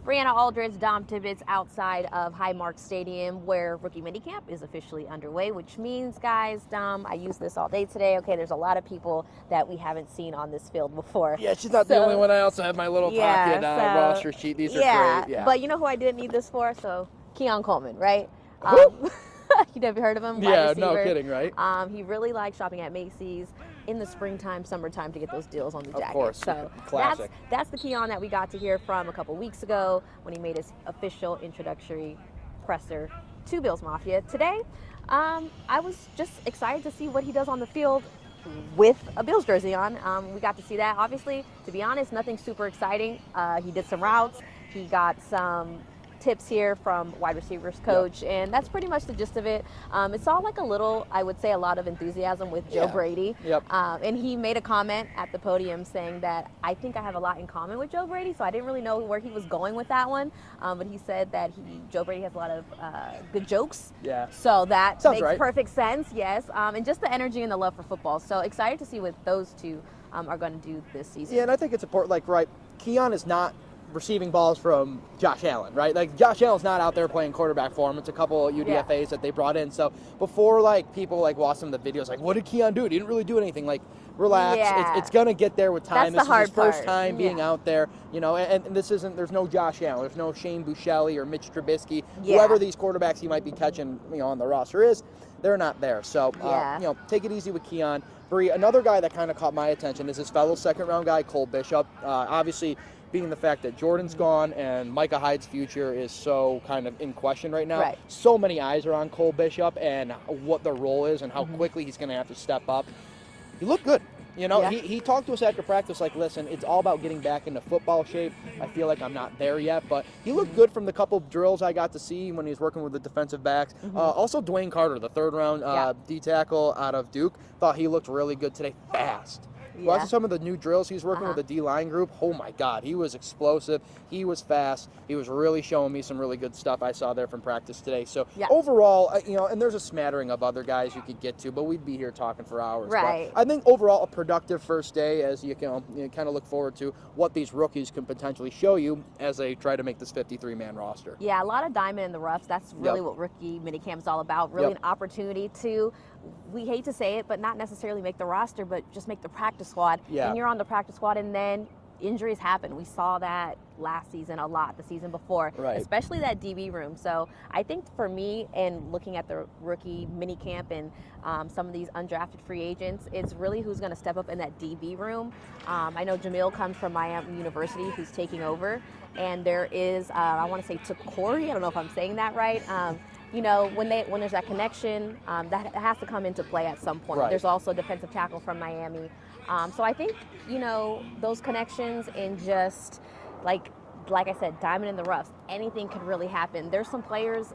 Brianna Aldridge, Dom Tibbetts outside of Highmark Stadium where Rookie Minicamp is officially underway, which means, guys, Dom, I use this all day today. Okay, there's a lot of people that we haven't seen on this field before. Yeah, she's not the only one. I also have my little pocket roster sheet. These are great. Yeah. But you know who I didn't need this for? So Keon Coleman, right? You never heard of him? Yeah, no kidding, right? He really likes shopping at Macy's in the springtime, summertime to get those deals on the jacket. Of course, so classic. That's the Keon that we got to hear from a couple weeks ago when he made his official introductory presser to Bills Mafia. Today, I was just excited to see what he does on the field with a Bills jersey on. We got to see that. Obviously, to be honest, nothing super exciting. He did some routes. He got some tips here from wide receivers coach, and that's pretty much the gist of it. It's all like a little, I would say, a lot of enthusiasm with Joe Brady. And he made a comment at the podium saying that I think I have a lot in common with Joe Brady, so I didn't really know where he was going with that one. But he said that Joe Brady has a lot of good jokes. Yeah. So that sounds makes perfect sense, yes. And just the energy and the love for football. So excited to see what those two are going to do this season. Yeah, and I think it's important, Keon is not receiving balls from Josh Allen, right? Like, Josh Allen's not out there playing quarterback for him. It's a couple UDFAs that they brought in. So before, people, watch some of the videos, what did Keon do? He didn't really do anything. Relax. Yeah. It's going to get there with time. That's this is his first part. time being out there, and this isn't, there's no Josh Allen. There's no Shane Buechele or Mitch Trubisky. Whoever these quarterbacks he might be catching, on the roster is, they're not there. So, take it easy with Keon. Bree, another guy that kind of caught my attention is his fellow second-round guy, Cole Bishop. Obviously, being the fact that Jordan's gone and Micah Hyde's future is so kind of in question right now. Right. So many eyes are on Cole Bishop and what the role is and how quickly he's going to have to step up. He looked good. He talked to us after practice listen, it's all about getting back into football shape. I feel like I'm not there yet, but he looked good from the couple drills I got to see when he was working with the defensive backs. Also, Dwayne Carter, the third-round D-tackle out of Duke, thought he looked really good today. Fast. Watching some of the new drills he's working with the D-line group, oh my God, he was explosive, he was fast, he was really showing me some really good stuff I saw there from practice today. So overall, and there's a smattering of other guys you could get to, but we'd be here talking for hours. Right. But I think overall a productive first day as you kind of look forward to what these rookies can potentially show you as they try to make this 53-man roster. Yeah, a lot of diamond in the roughs. That's really what Rookie Minicamp is all about. Really an opportunity to, we hate to say it, but not necessarily make the roster, but just make the practice squad. Yeah. And you're on the practice squad, and then injuries happen. We saw that last season a lot, the season before, especially that DB room. So I think for me, and looking at the Rookie Minicamp and some of these undrafted free agents, it's really who's going to step up in that DB room. I know Jamil comes from Miami University, who's taking over, and there is, I want to say Tukori, I don't know if I'm saying that right. When there's that connection, that has to come into play at some point. Right. There's also a defensive tackle from Miami. So I think, those connections and just like I said, diamond in the roughs, anything could really happen. There's some players,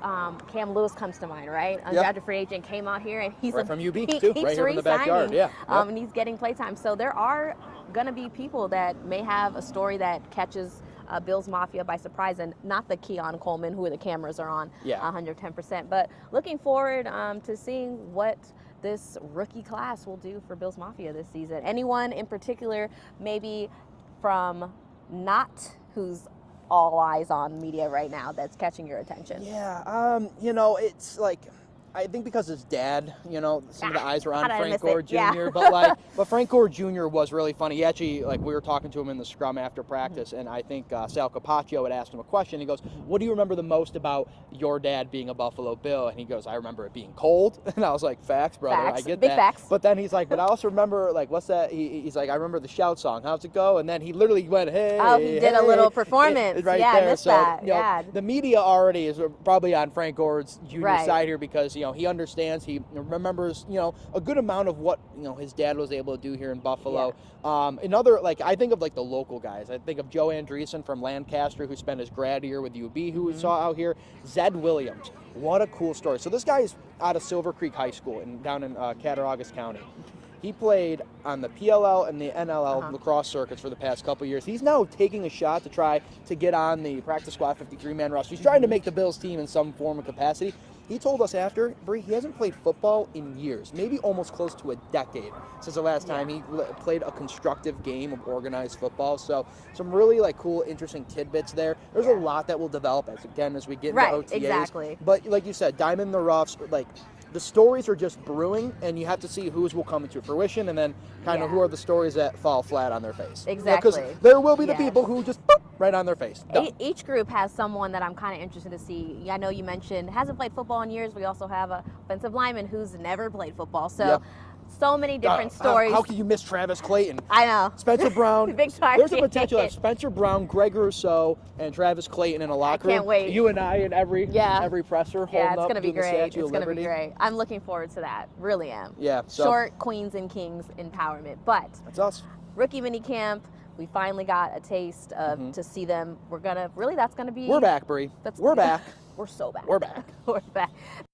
Cam Lewis comes to mind, right? Undrafted free agent, came out here, and he's from UB too, right here in the backyard. And he's getting play time. So there are going to be people that may have a story that catches Bills Mafia by surprise, and not the Keon Coleman who the cameras are on 110%. But looking forward to seeing what this rookie class will do for Bills Mafia this season. Anyone in particular, maybe from not who's all eyes on media right now, that's catching your attention? Yeah, it's I think because his dad, some of the eyes were on Frank Gore Jr. But Frank Gore Jr. was really funny. He actually, we were talking to him in the scrum after practice, and I think Sal Capaccio had asked him a question. He goes, "What do you remember the most about your dad being a Buffalo Bill?" And he goes, "I remember it being cold." And I was like, "Facts, brother. Facts. I get Big that." Facts. But then he's like, "But I also remember, what's that?" He's like, "I remember the shout song. How's it go?" And then he literally went, "Hey." Oh, he did a little performance. Right there. I missed that. The media already is probably on Frank Gore Jr.'s side here because, he understands. He remembers, a good amount of what, his dad was able to do here in Buffalo. Another, I think of, the local guys. I think of Joe Andreessen from Lancaster, who spent his grad year with UB, who we saw out here. Zed Williams. What a cool story. So this guy is out of Silver Creek High School down in Cattaraugus County. He played on the PLL and the NLL lacrosse circuits for the past couple years. He's now taking a shot to try to get on the practice squad 53-man roster. He's trying to make the Bills team in some form of capacity. He told us after, Bree, he hasn't played football in years, maybe almost close to a decade since the last time he played a constructive game of organized football. So some really like cool, interesting tidbits there. There's a lot that will develop as we get into OTAs. Exactly. But like you said, diamond in the roughs, like the stories are just brewing, and you have to see whose will come into fruition, and then kind of who are the stories that fall flat on their face. Exactly. Because there will be the people who just boop, right on their face. Each group has someone that I'm kind of interested to see. I know you mentioned hasn't played football in years. We also have a offensive lineman who's never played football. So. So many different stories. How can you miss Travis Clayton? I know. Spencer Brown. Big target. There's a potential of Spencer Brown, Greg Rousseau, and Travis Clayton in a locker room. I can't wait. You and I in every presser holding up. It's going to be great. It's going to be great. I'm looking forward to that. Really am. Yeah. So, short Queens and Kings empowerment. But that's us. Rookie minicamp. We finally got a taste of to see them. We're going to, that's going to be. We're back, Bree. We're back. We're so back. We're back. We're back.